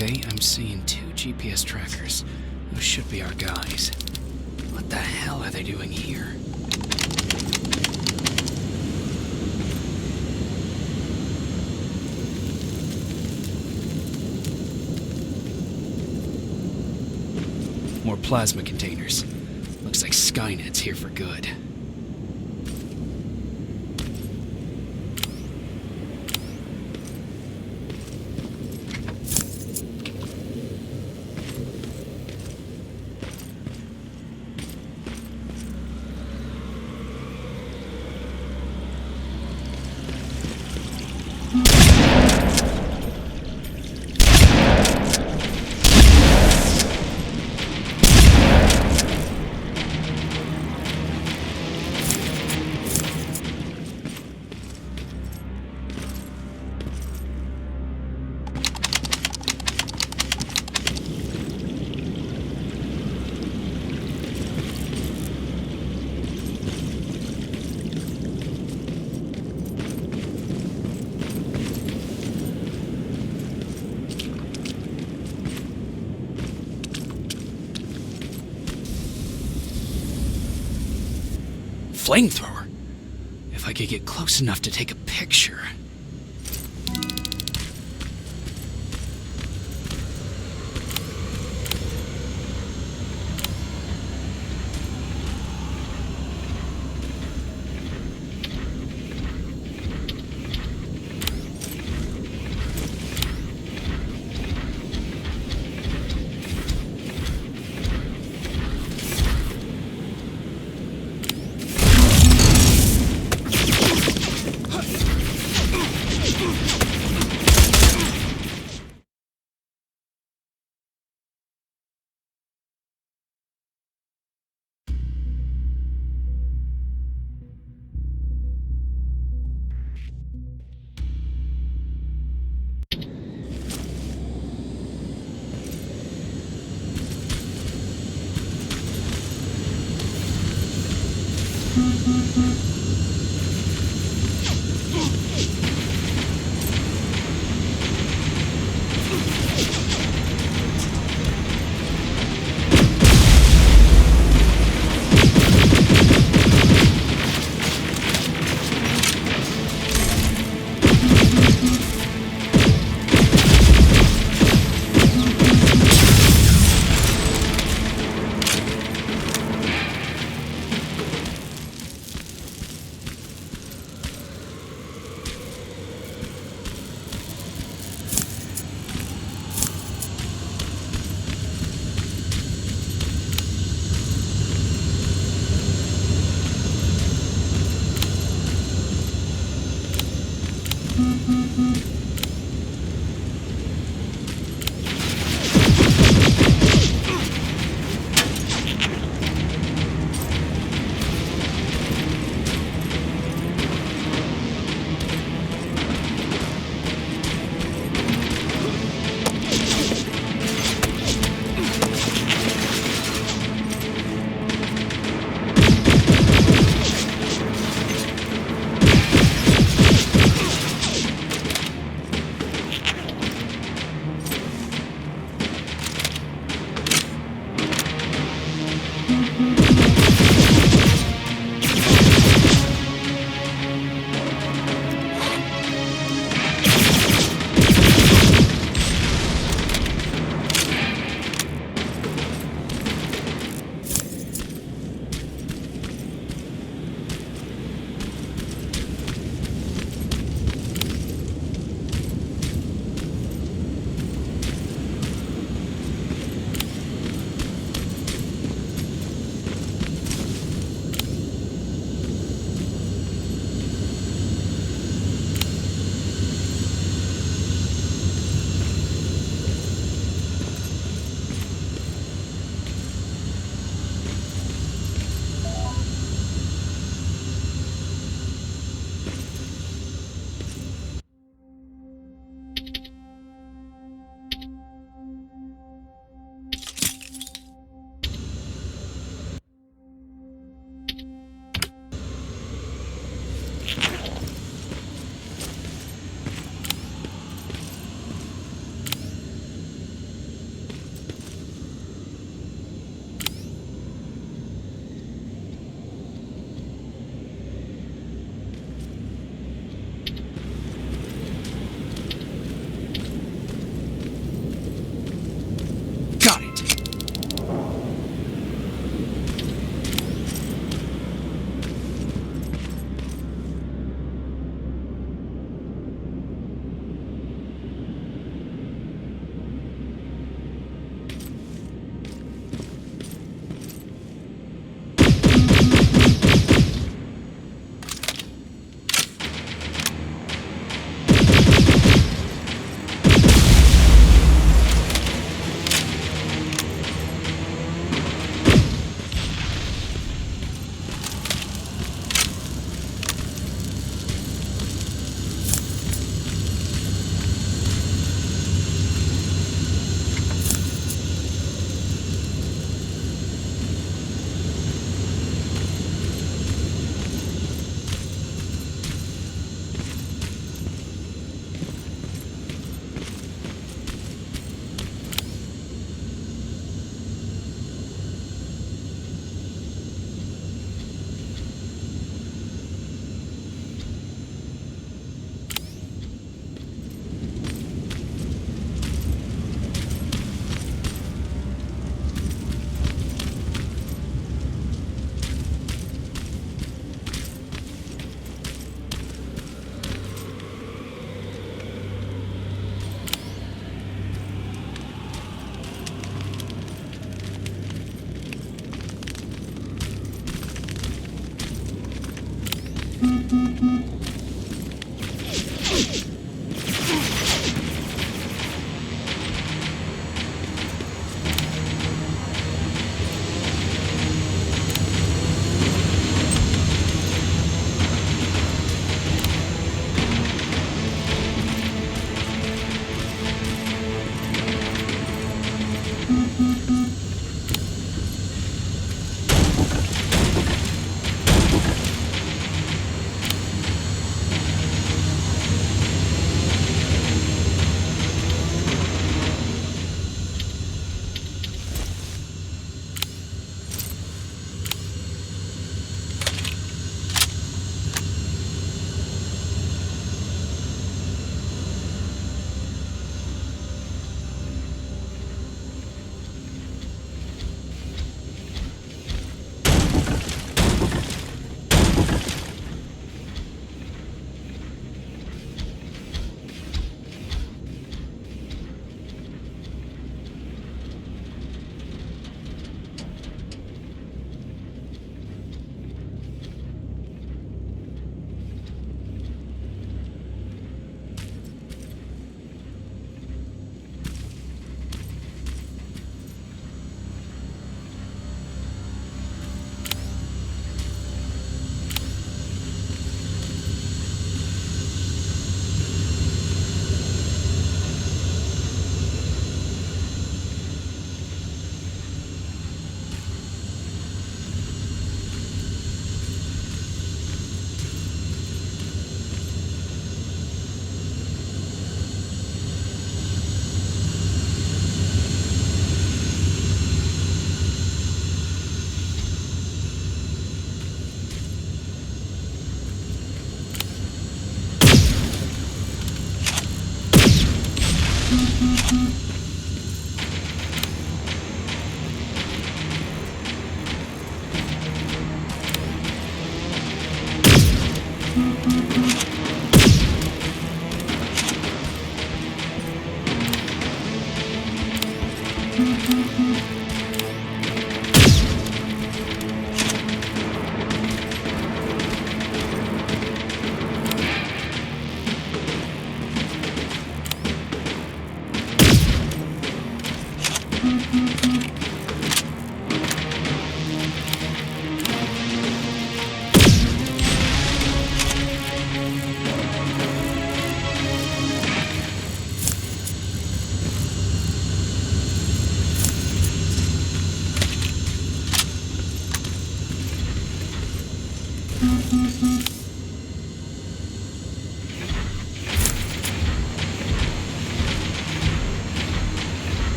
Okay, I'm seeing 2 GPS trackers. Those should be our guys. What the hell are they doing here? More plasma containers. Looks like Skynet's here for good. Flamethrower? If I could get close enough to take a picture.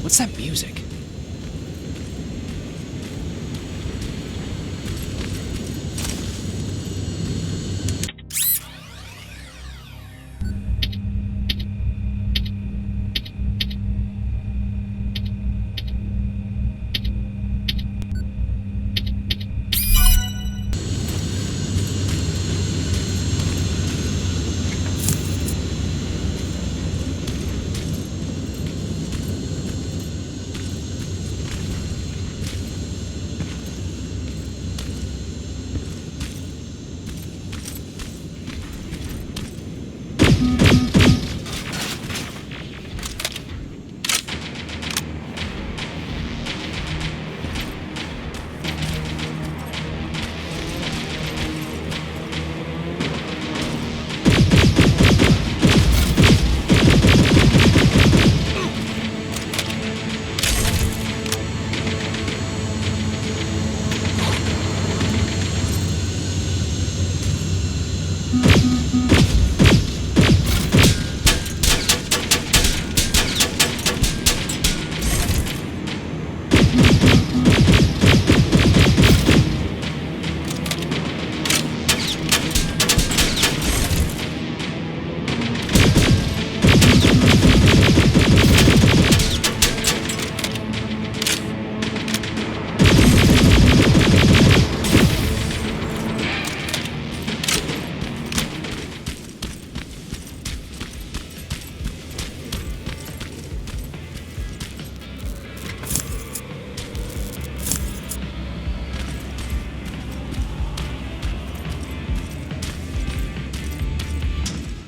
What's that music?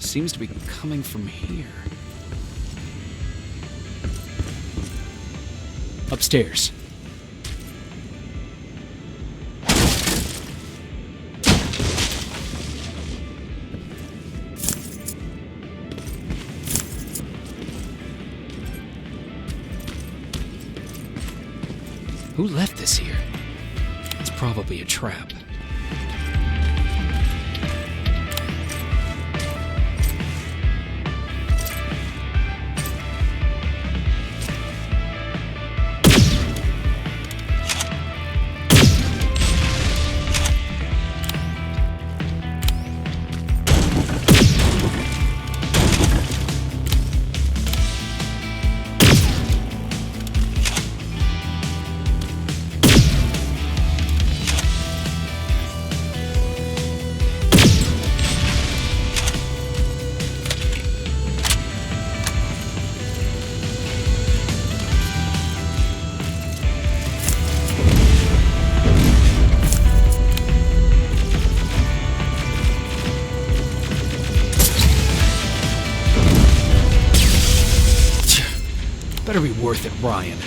Seems to be coming from here. Upstairs. Who left this here? It's probably a trap. Better be worth it, Ryan.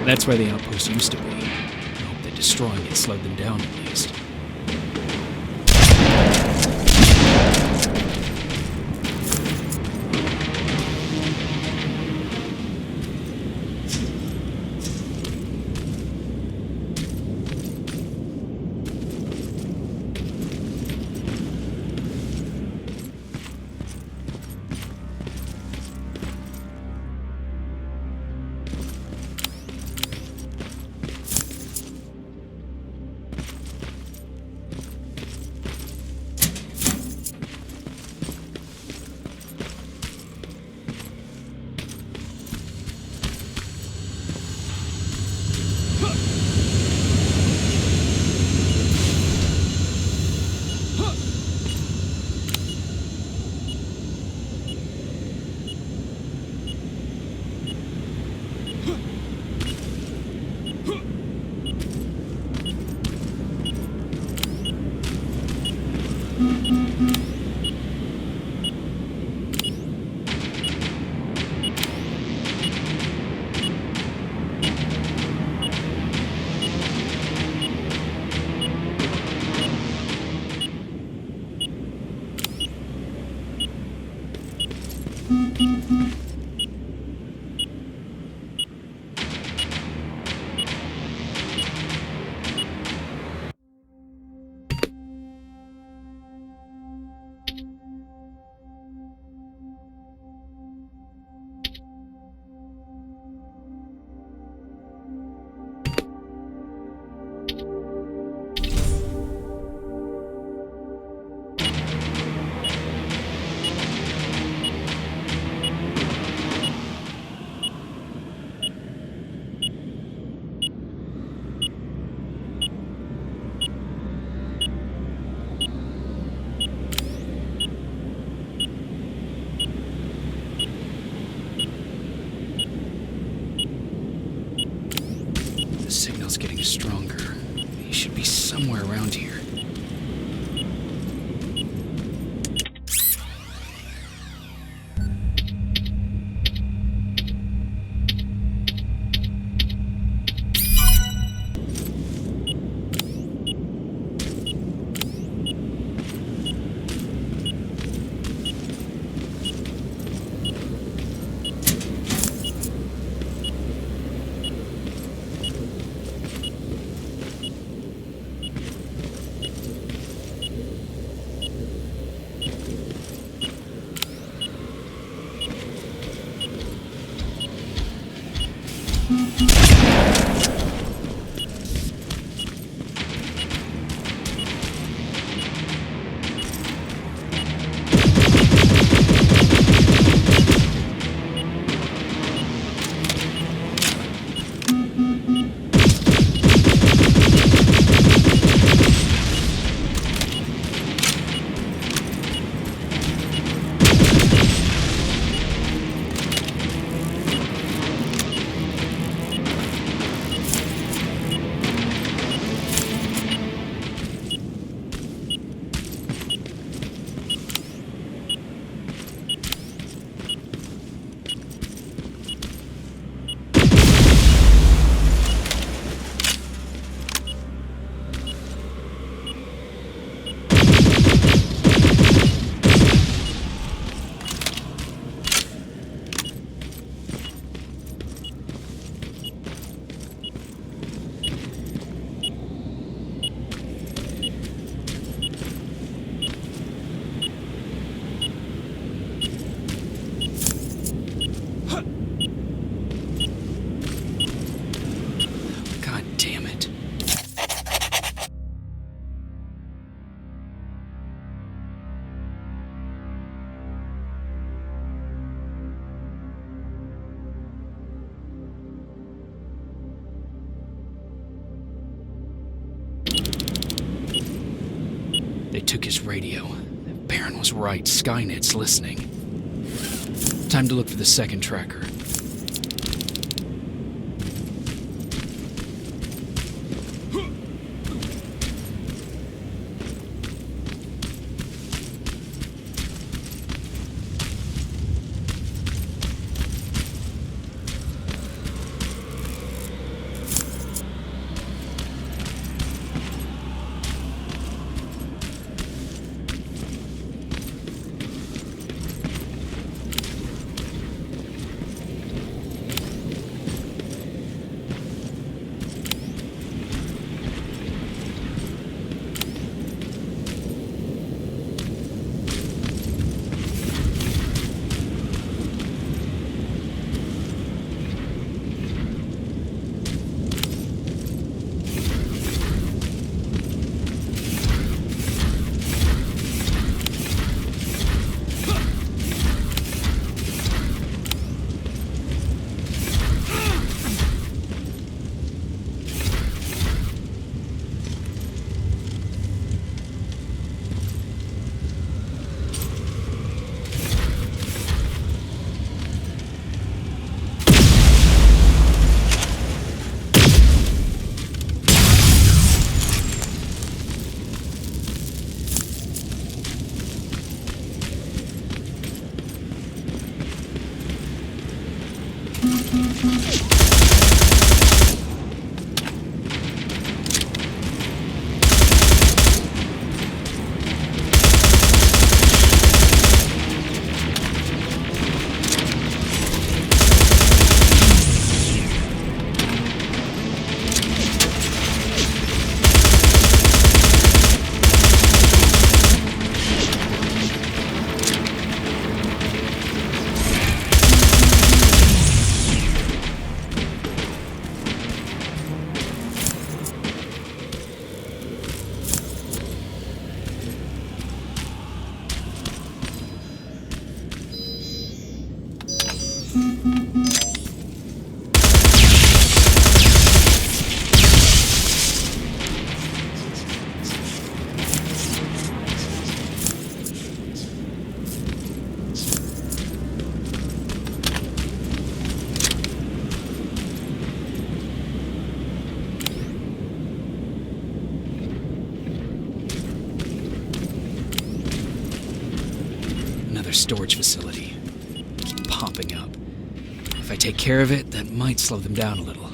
That's where the outpost used to be. I hope that destroying it slowed them down at least. Getting stronger. He should be somewhere around here. They took his radio. Baron was right. Skynet's listening. Time to look for the second tracker. Storage facility. Keep popping up. If I take care of it, that might slow them down a little.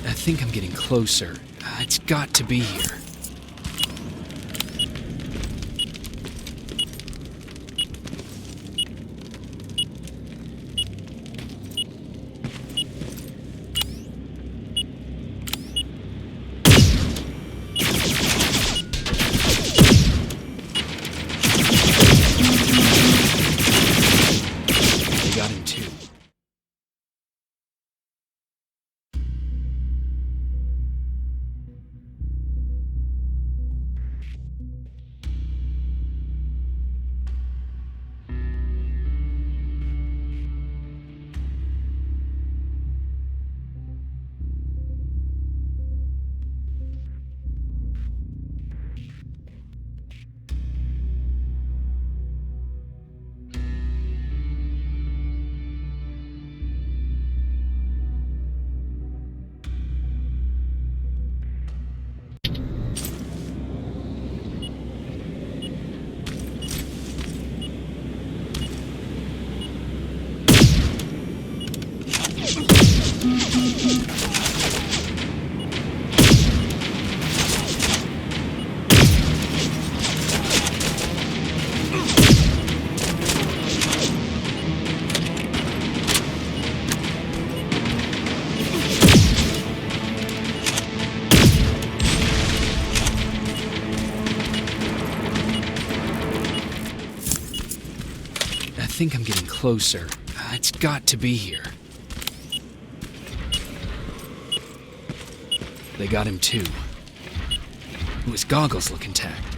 I think I'm getting closer. It's got to be here. They got him too. think I'm getting closer. It's got to be here. They got him too. His goggles look intact.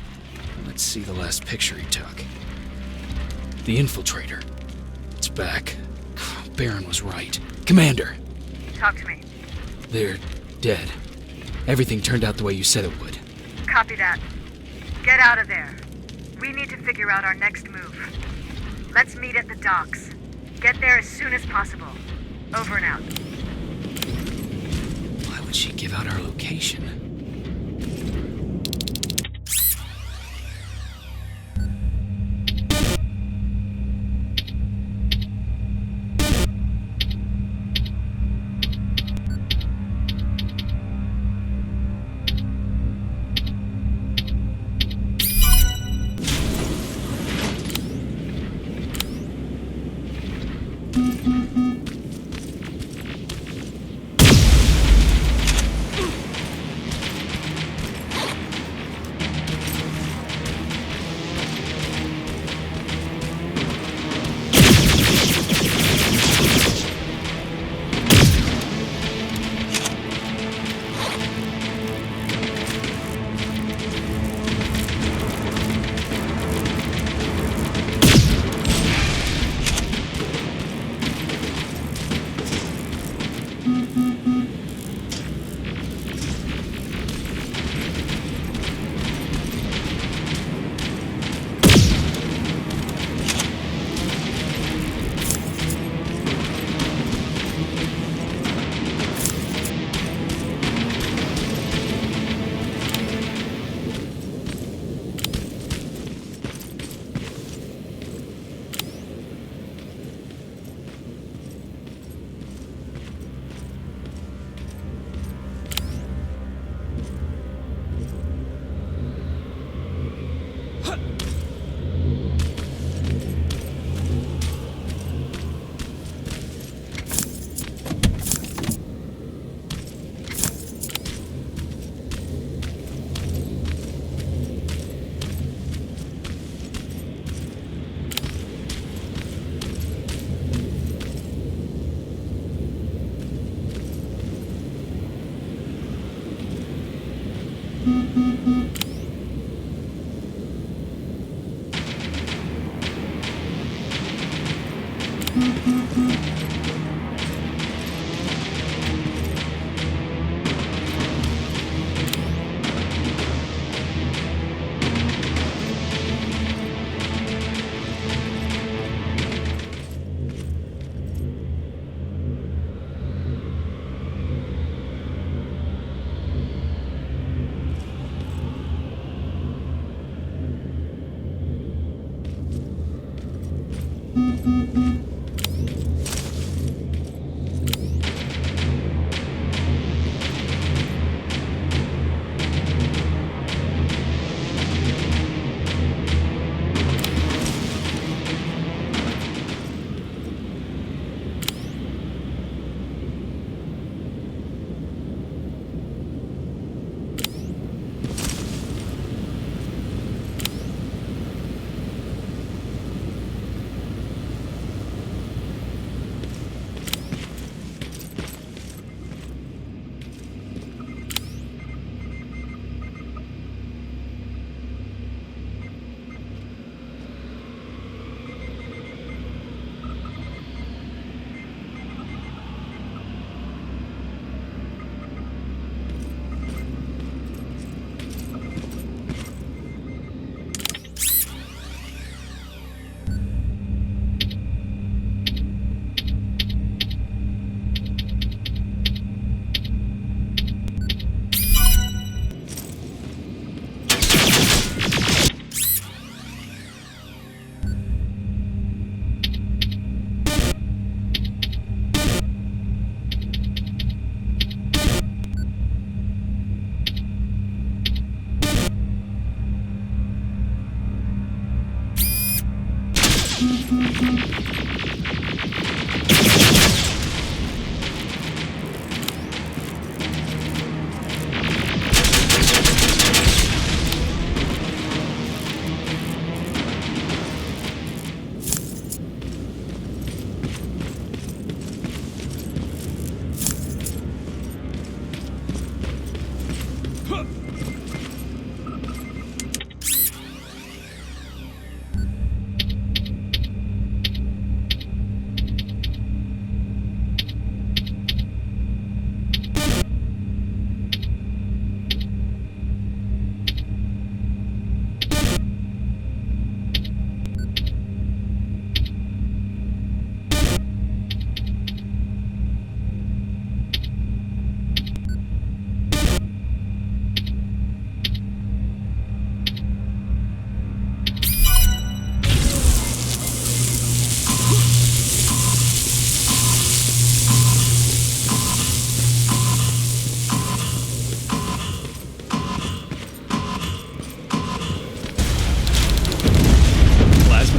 Let's see the last picture he took. The infiltrator. It's back. Baron was right. Commander! Talk to me. They're dead. Everything turned out the way you said it would. Copy that. Get out of there. We need to figure out our next move. Let's meet at the docks. Get there as soon as possible. Over and out. Why would she give out our location?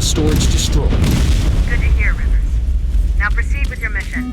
Storage destroyed. Good to hear, Rivers. Now proceed with your mission.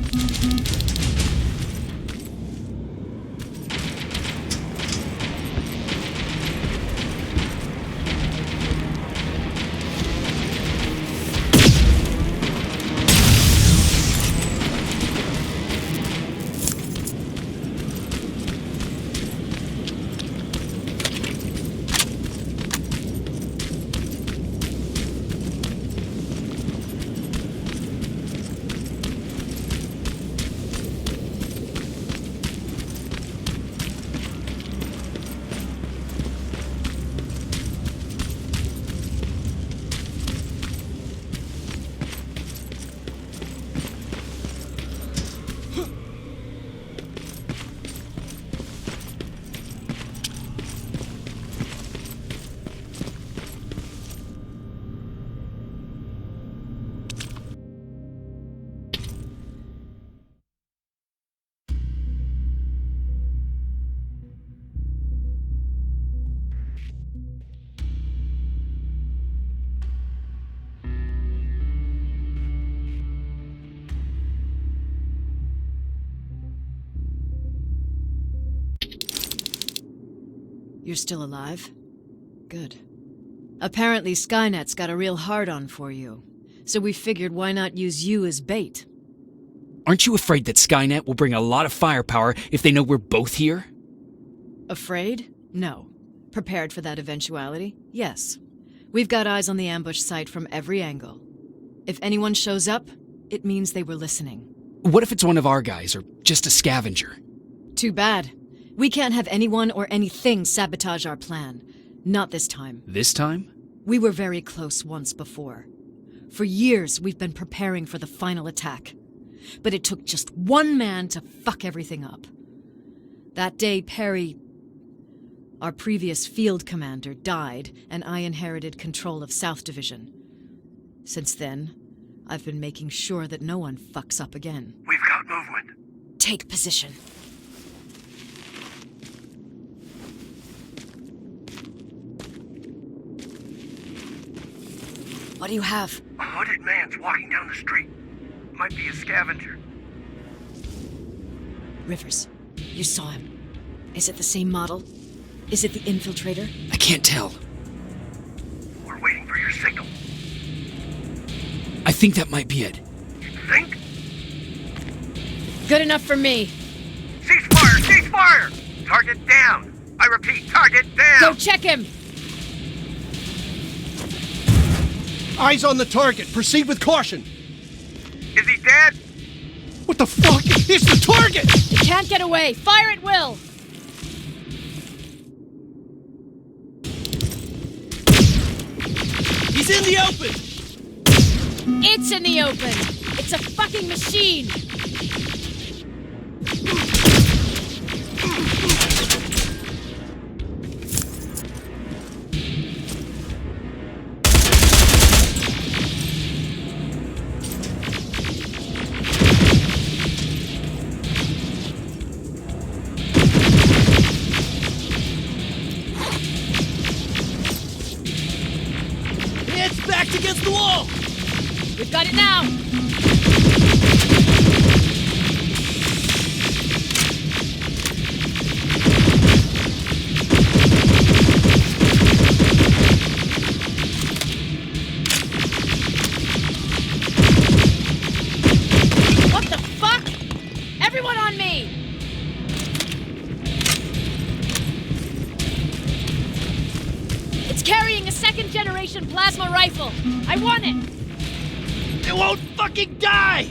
You're still alive? Good. Apparently Skynet's got a real hard-on for you, so we figured why not use you as bait. Aren't you afraid that Skynet will bring a lot of firepower if they know we're both here? Afraid? No. Prepared for that eventuality? Yes. We've got eyes on the ambush site from every angle. If anyone shows up, it means they were listening. What if it's one of our guys, or just a scavenger? Too bad. We can't have anyone or anything sabotage our plan. Not this time. This time? We were very close once before. For years, we've been preparing for the final attack. But it took just one man to fuck everything up. That day, Perry, our previous field commander, died, and I inherited control of South Division. Since then, I've been making sure that no one fucks up again. We've got movement. Take position. What do you have? A hooded man's walking down the street. Might be a scavenger. Rivers, you saw him. Is it the same model? Is it the infiltrator? I can't tell. We're waiting for your signal. I think that might be it. You think? Good enough for me. Cease fire! Cease fire! Target down! I repeat, target down! Go check him! Eyes on the target. Proceed with caution. Is he dead? What the fuck? It's the target! You can't get away. Fire at will! He's in the open! It's in the open! It's a fucking machine! It's backed against the wall! We've got it now! What the fuck? Everyone on me! second-generation plasma rifle. I want it. It won't fucking die!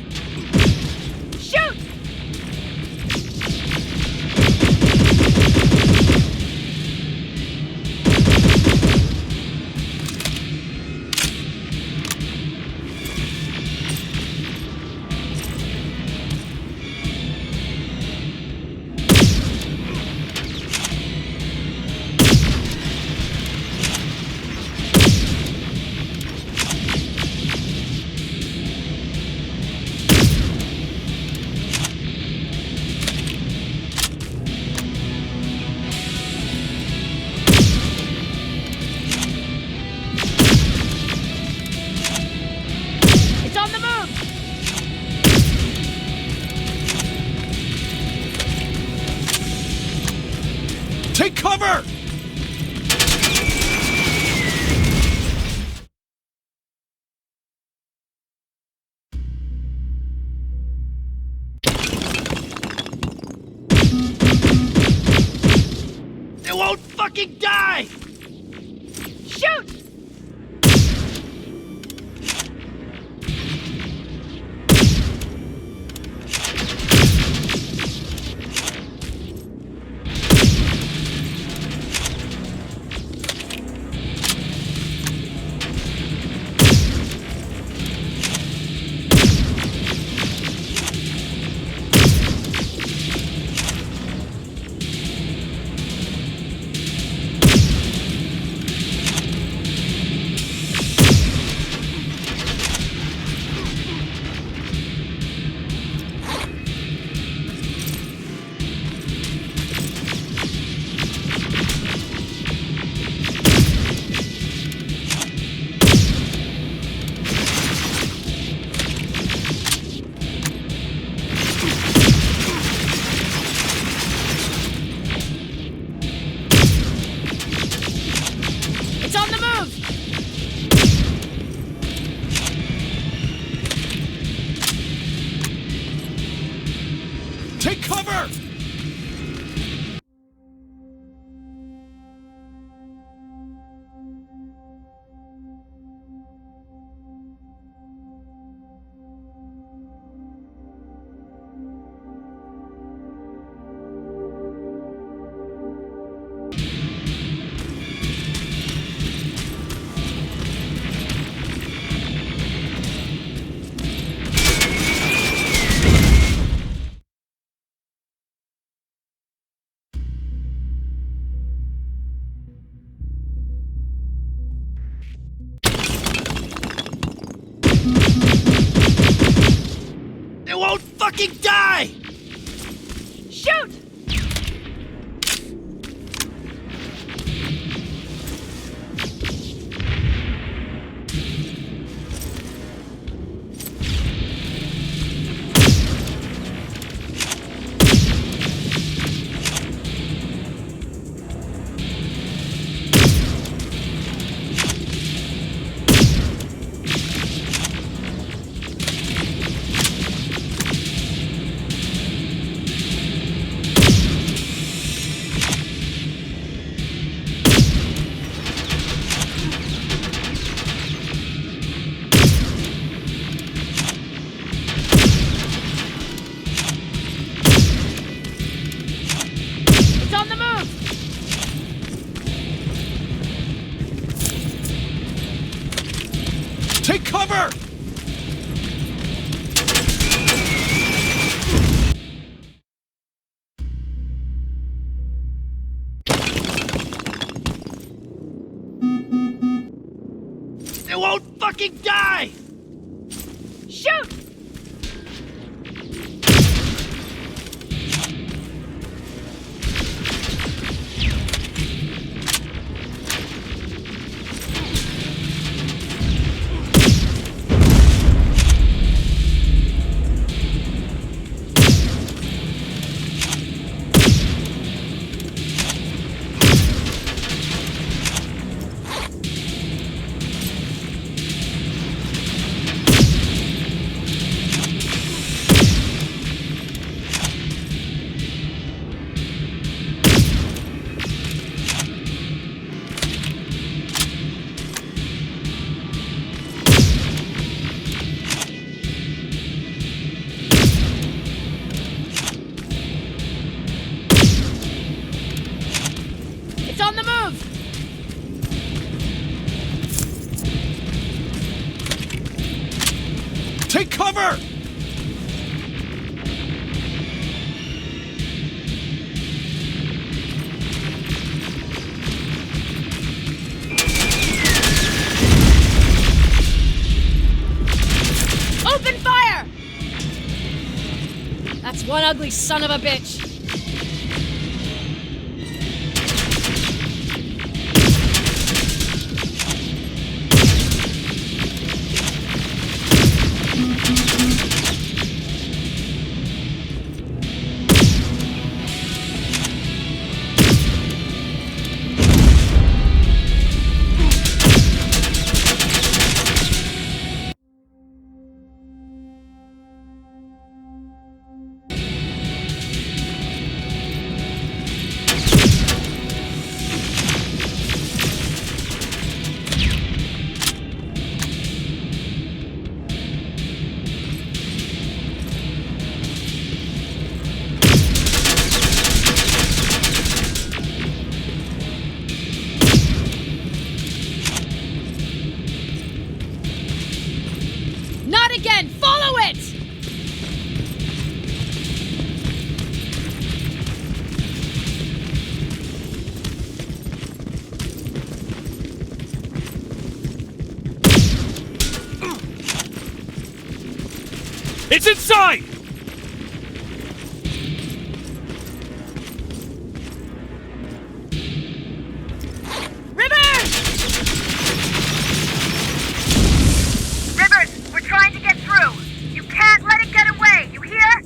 Shoot! Take cover! It won't fucking die! Shoot! Take cover! It won't fucking die! Shoot! Take cover! It won't fucking die! Shoot! It's on the move! Take cover! Open fire! That's one ugly son of a bitch. Not again! Follow it! It's inside! Rivers! Rivers, we're trying to get through. You can't let it get away, you hear?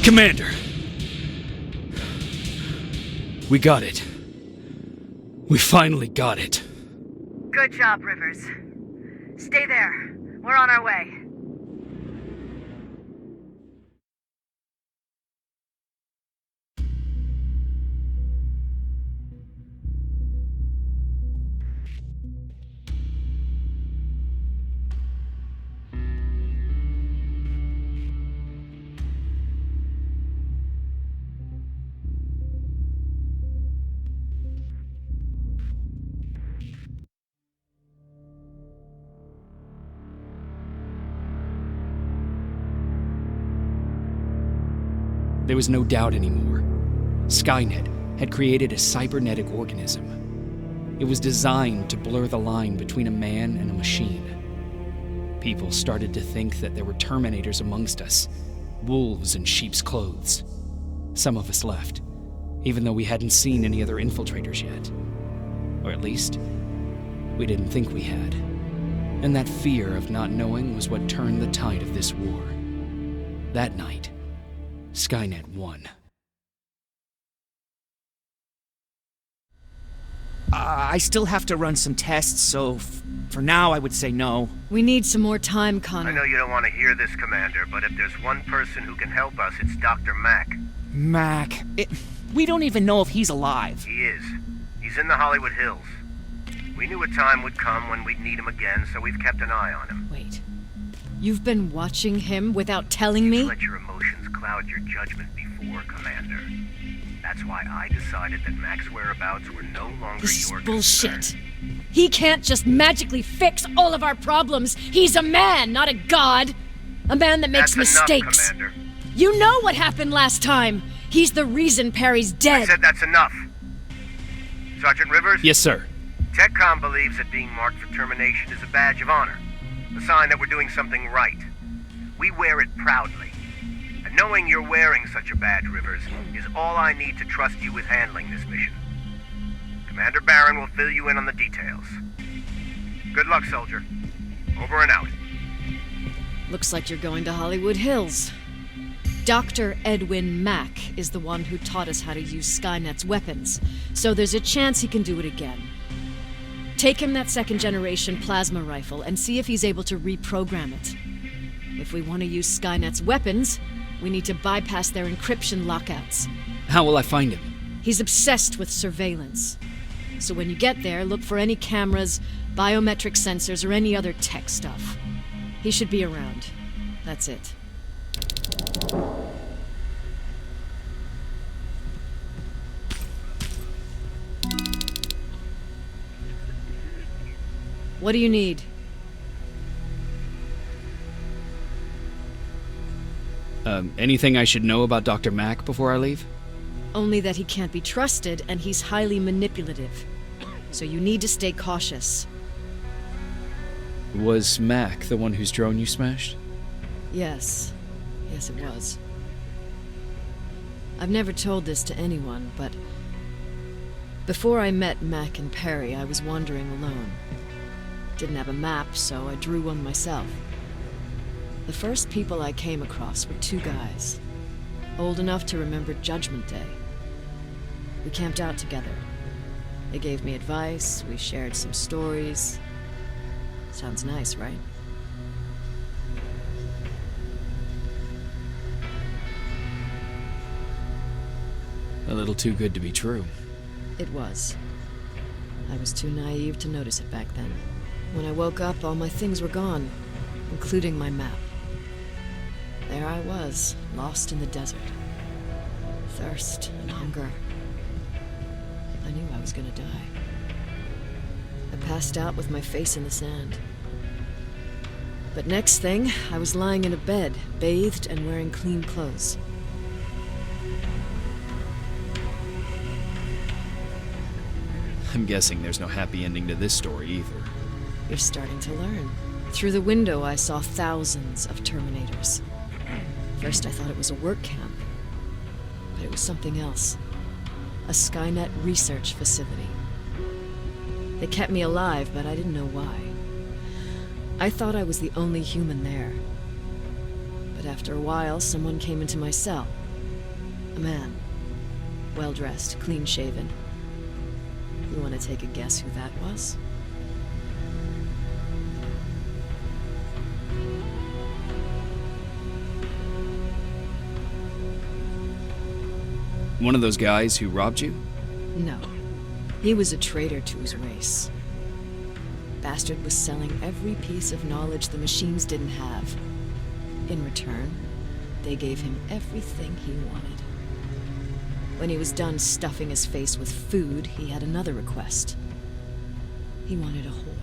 Commander! We got it. We finally got it. Good job, Rivers. Stay there. We're on our way. There was no doubt anymore. Skynet had created a cybernetic organism. It was designed to blur the line between a man and a machine. People started to think that there were Terminators amongst us, wolves in sheep's clothes. Some of us left. even though we hadn't seen any other infiltrators yet. Or at least, we didn't think we had. And that fear of not knowing was what turned the tide of this war. That night, Skynet won. I still have to run some tests, so for now I would say no. We need some more time, I Connor. know you don't want to hear this, Commander, but if there's one person who can help us, it's Dr. Mack. Mac, we don't even know if he's alive. He is. He's in the Hollywood Hills. We knew a time would come when we'd need him again, so we've kept an eye on him. Wait. You've been watching him without telling me? Let your emotions cloud your judgment before, Commander. That's why I decided that Mack's whereabouts were no longer This is your bullshit. concern. He can't just magically fix all of our problems. He's a man, not a god. A man that makes That's mistakes. enough, Commander. You know what happened last time. He's the reason Perry's I dead. said that's enough. Sergeant Rivers? Yes, sir. TechCom believes that being marked for termination is a badge of honor, a sign that we're doing something right. We wear it proudly. And knowing you're wearing such a badge, Rivers, is all I need to trust you with handling this mission. Commander Barron will fill you in on the details. Good luck, soldier. Over and out. Looks like you're going to Hollywood Hills. Dr. Edwin Mack is the one who taught us how to use Skynet's weapons, so there's a chance he can do it again. Take him that second-generation plasma rifle and see if he's able to reprogram it. If we want to use Skynet's weapons, we need to bypass their encryption lockouts. How will I find him? He's obsessed with surveillance. So when you get there, look for any cameras, biometric sensors, or any other tech stuff. He should be around. That's it. What do you need? Anything I should know about Dr. Mack before I leave? Only that he can't be trusted and he's highly manipulative. So you need to stay cautious. Was Mack the one whose drone you smashed? Yes. Yes, it was. I've never told this to anyone, but before I met Mack and Perry, I was wandering alone. Didn't have a map, so I drew one myself. The first people I came across were two guys, old enough to remember Judgment Day. We camped out together. They gave me advice, we shared some stories. Sounds nice, right? A little too good to be true. It was. I was too naive to notice it back then. When I woke up, all my things were gone, including my map. There I was, lost in the desert. Thirst and hunger. I knew I was gonna die. I passed out with my face in the sand. But next thing, I was lying in a bed, bathed and wearing clean clothes. I'm guessing there's no happy ending to this story either. You're starting to learn. Through the window, I saw thousands of Terminators. First, I thought it was a work camp, but it was something else. A Skynet research facility. They kept me alive, but I didn't know why. I thought I was the only human there. But after a while, someone came into my cell. A man. Well-dressed, clean-shaven. You want to take a guess who that was? One of those guys who robbed you? No. He was a traitor to his race. Bastard was selling every piece of knowledge the machines didn't have. In return, they gave him everything he wanted. When he was done stuffing his face with food, he had another request. He wanted a whore.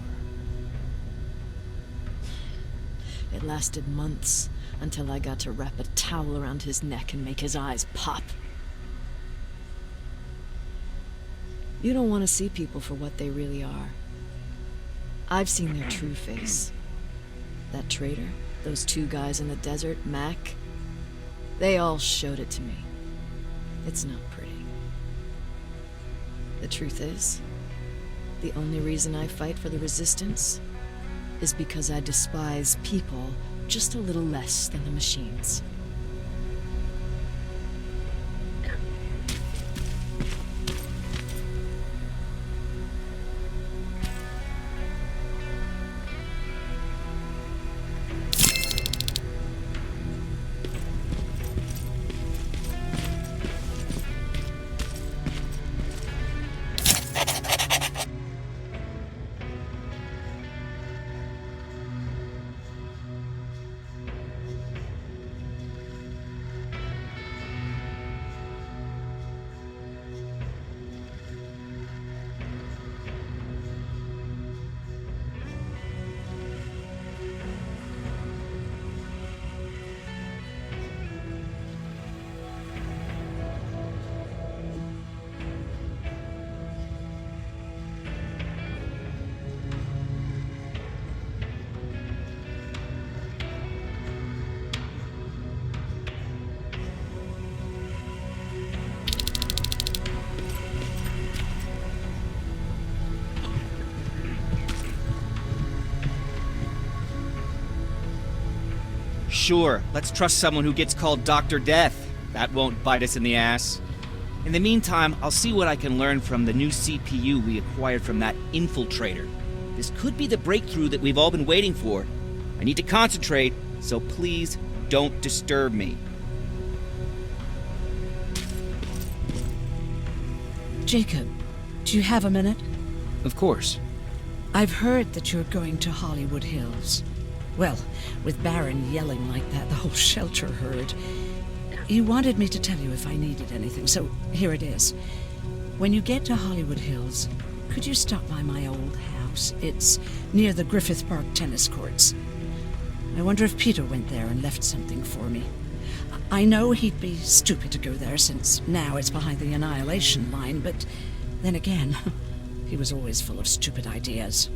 It lasted months, until I got to wrap a towel around his neck and make his eyes pop. You don't want to see people for what they really are. I've seen their true face. That traitor, those two guys in the desert, Mac, they all showed it to me. It's not pretty. The truth is, the only reason I fight for the Resistance is because I despise people just a little less than the machines. Sure, let's trust someone who gets called Dr. Death. That won't bite us in the ass. In the meantime, I'll see what I can learn from the new CPU we acquired from that infiltrator. This could be the breakthrough that we've all been waiting for. I need to concentrate, so please don't disturb me. Jacob, do you have a minute? Of course. I've heard that you're going to Hollywood Hills. Well, with Baron yelling like that, the whole shelter heard. He wanted me to tell you if I needed anything, so here it is. When you get to Hollywood Hills, could you stop by my old house? It's near the Griffith Park tennis courts. I wonder if Peter went there and left something for me. I know he'd be stupid to go there, since now it's behind the Annihilation line, but then again, he was always full of stupid ideas.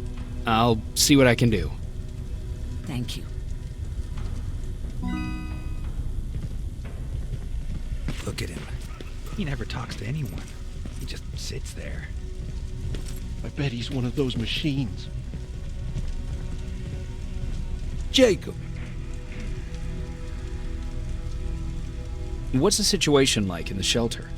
I'll see what I can do. Thank you. Look at him. He never talks to anyone. He just sits there. I bet he's one of those machines. Jacob. What's the situation like in the shelter?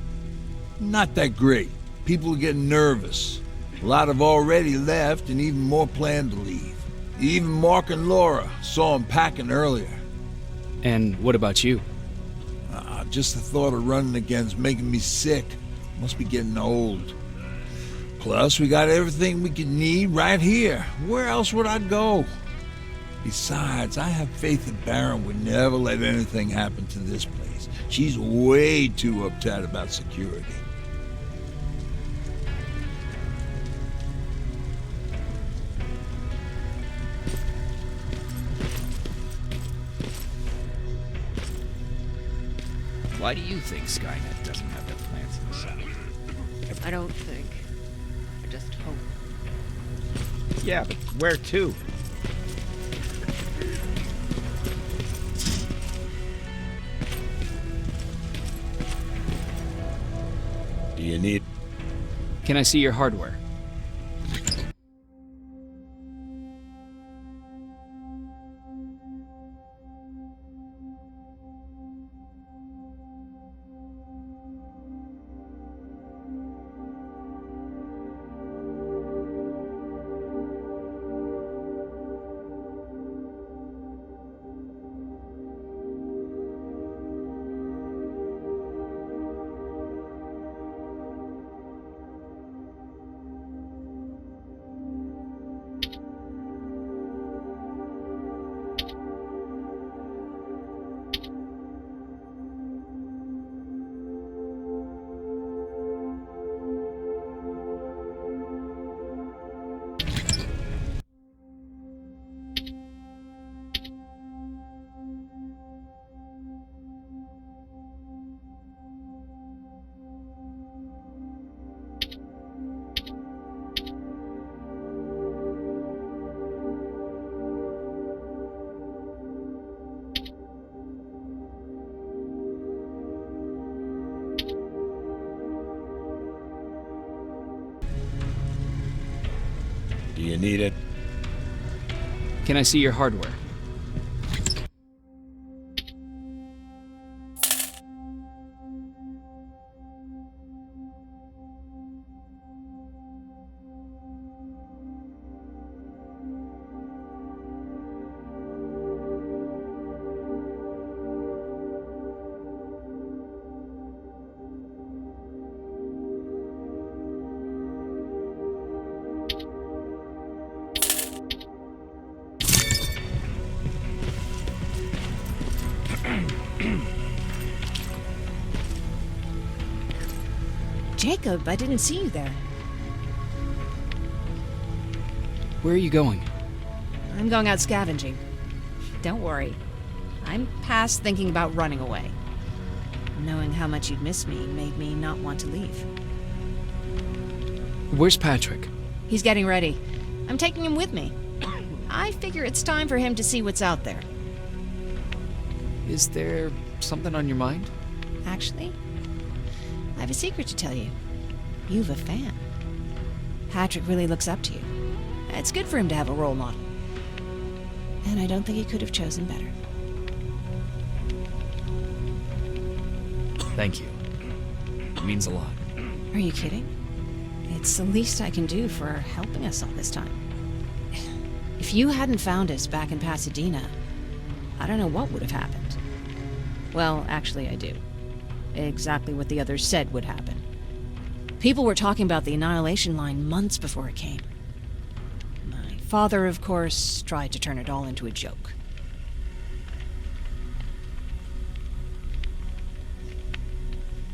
Not that great. People are getting nervous. A lot have already left, and even more plan to leave. Even Mark and Laura saw him packing earlier. And what about you? Just the thought of running again's making me sick. Must be getting old. Plus, we got everything we could need right here. Where else would I go? Besides, I have faith that Baron would never let anything happen to this place. She's way too uptight about security. Why do you think Skynet doesn't have their plans in the South? I don't think. I just hope. Yeah, but where to? Do you need... Can I see your hardware? Do you need it? Can I see your hardware? Jacob, I didn't see you there. Where are you going? I'm going out scavenging. Don't worry. I'm past thinking about running away. Knowing how much you'd miss me made me not want to leave. Where's Patrick? He's getting ready. I'm taking him with me. I figure it's time for him to see what's out there. Is there something on your mind? Actually, I have a secret to tell you. You've a fan. Patrick really looks up to you. It's good for him to have a role model. And I don't think he could have chosen better. Thank you. It means a lot. Are you kidding? It's the least I can do for helping us all this time. If you hadn't found us back in Pasadena, I don't know what would have happened. Well, actually, I do. Exactly what the others said would happen. People were talking about the Annihilation Line months before it came. My father, of course, tried to turn it all into a joke.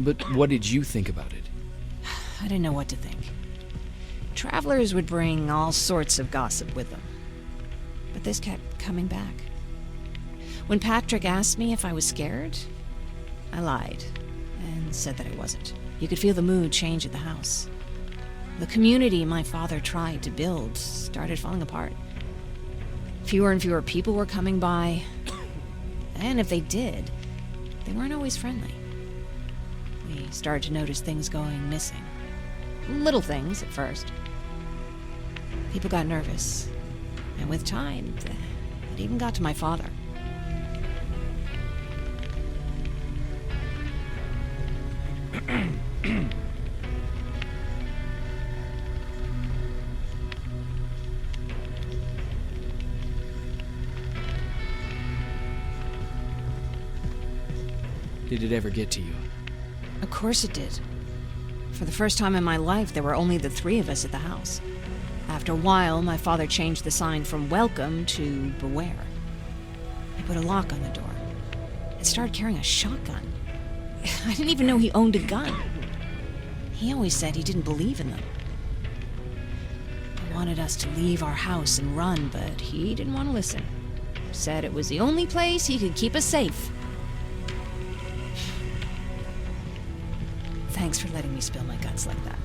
But what did you think about it? I didn't know what to think. Travelers would bring all sorts of gossip with them. But this kept coming back. When Patrick asked me if I was scared, I lied and said that I wasn't. You could feel the mood change at the house. The community my father tried to build started falling apart. Fewer and fewer people were coming by, and if they did, they weren't always friendly. We started to notice things going missing. Little things at first. People got nervous, and with time, it even got to my father. Did it ever get to you? Of course it did. For the first time in my life, there were only the three of us at the house. After a while, my father changed the sign from welcome to beware. He put a lock on the door and started carrying a shotgun. I didn't even know he owned a gun. He always said he didn't believe in them. He wanted us to leave our house and run, but he didn't want to listen. Said it was the only place he could keep us safe. Thanks for letting me spill my guts like that.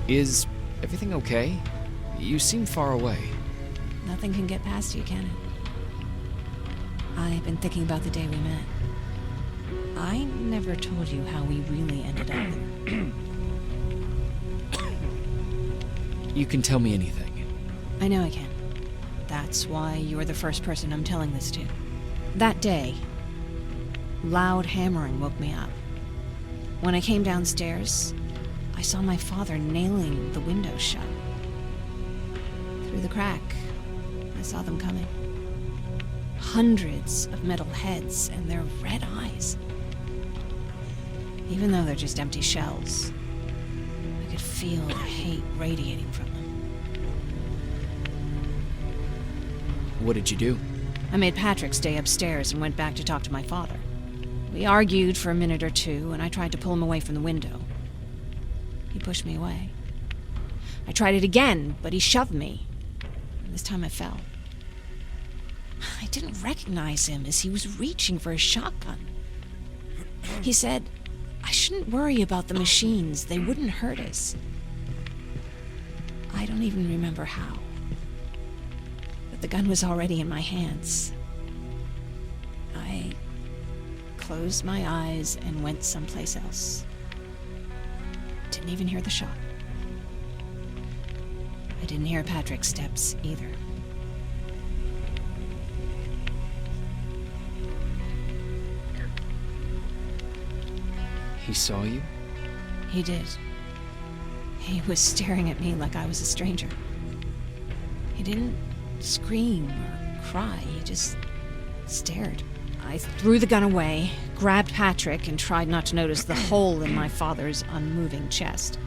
Is everything okay? You seem far away. Nothing can get past you, can it? I've been thinking about the day we met. I never told you how we really ended up there. You can tell me anything. I know I can. That's why you're the first person I'm telling this to. That day, loud hammering woke me up. When I came downstairs, I saw my father nailing the window shut. Through the crack, I saw them coming. Hundreds of metal heads and their red eyes. Even though they're just empty shells, I could feel the hate radiating from them. What did you do? I made Patrick stay upstairs and went back to talk to my father. We argued for a minute or two, and I tried to pull him away from the window. He pushed me away. I tried it again, but he shoved me. And this time I fell. I didn't recognize him as he was reaching for a shotgun. He said, I shouldn't worry about the machines. They wouldn't hurt us. I don't even remember how. But the gun was already in my hands. I closed my eyes and went someplace else. Didn't even hear the shot. I didn't hear Patrick's steps either. He saw you? He did. He was staring at me like I was a stranger. He didn't scream or cry, he just stared. I threw the gun away, grabbed Patrick, and tried not to notice the hole in my father's unmoving chest.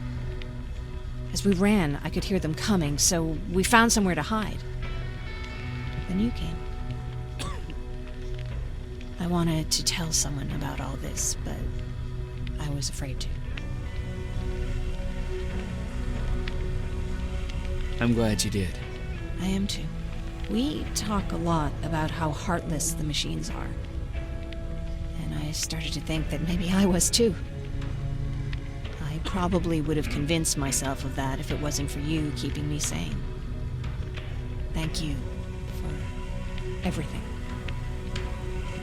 As we ran, I could hear them coming, so we found somewhere to hide. Then you came. I wanted to tell someone about all this, but I was afraid to. I'm glad you did. I am too. We talk a lot about how heartless the machines are. And I started to think that maybe I was too. I probably would have convinced myself of that if it wasn't for you keeping me sane. Thank you for everything.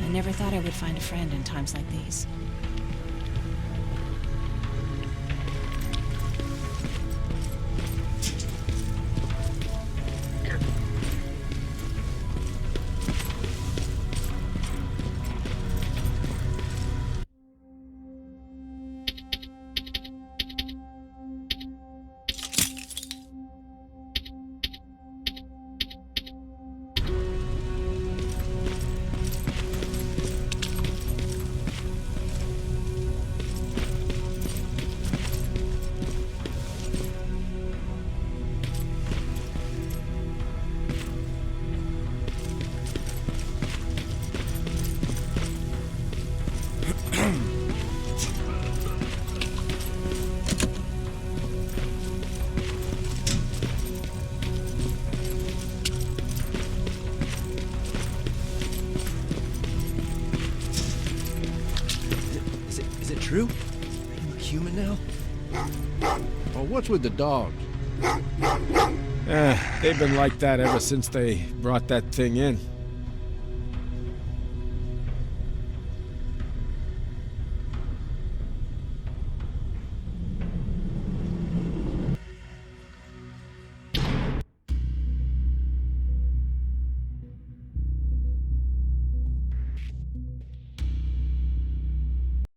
I never thought I would find a friend in times like these. True? Are you a human now? Well, what's with the dogs? They've been like that ever since they brought that thing in.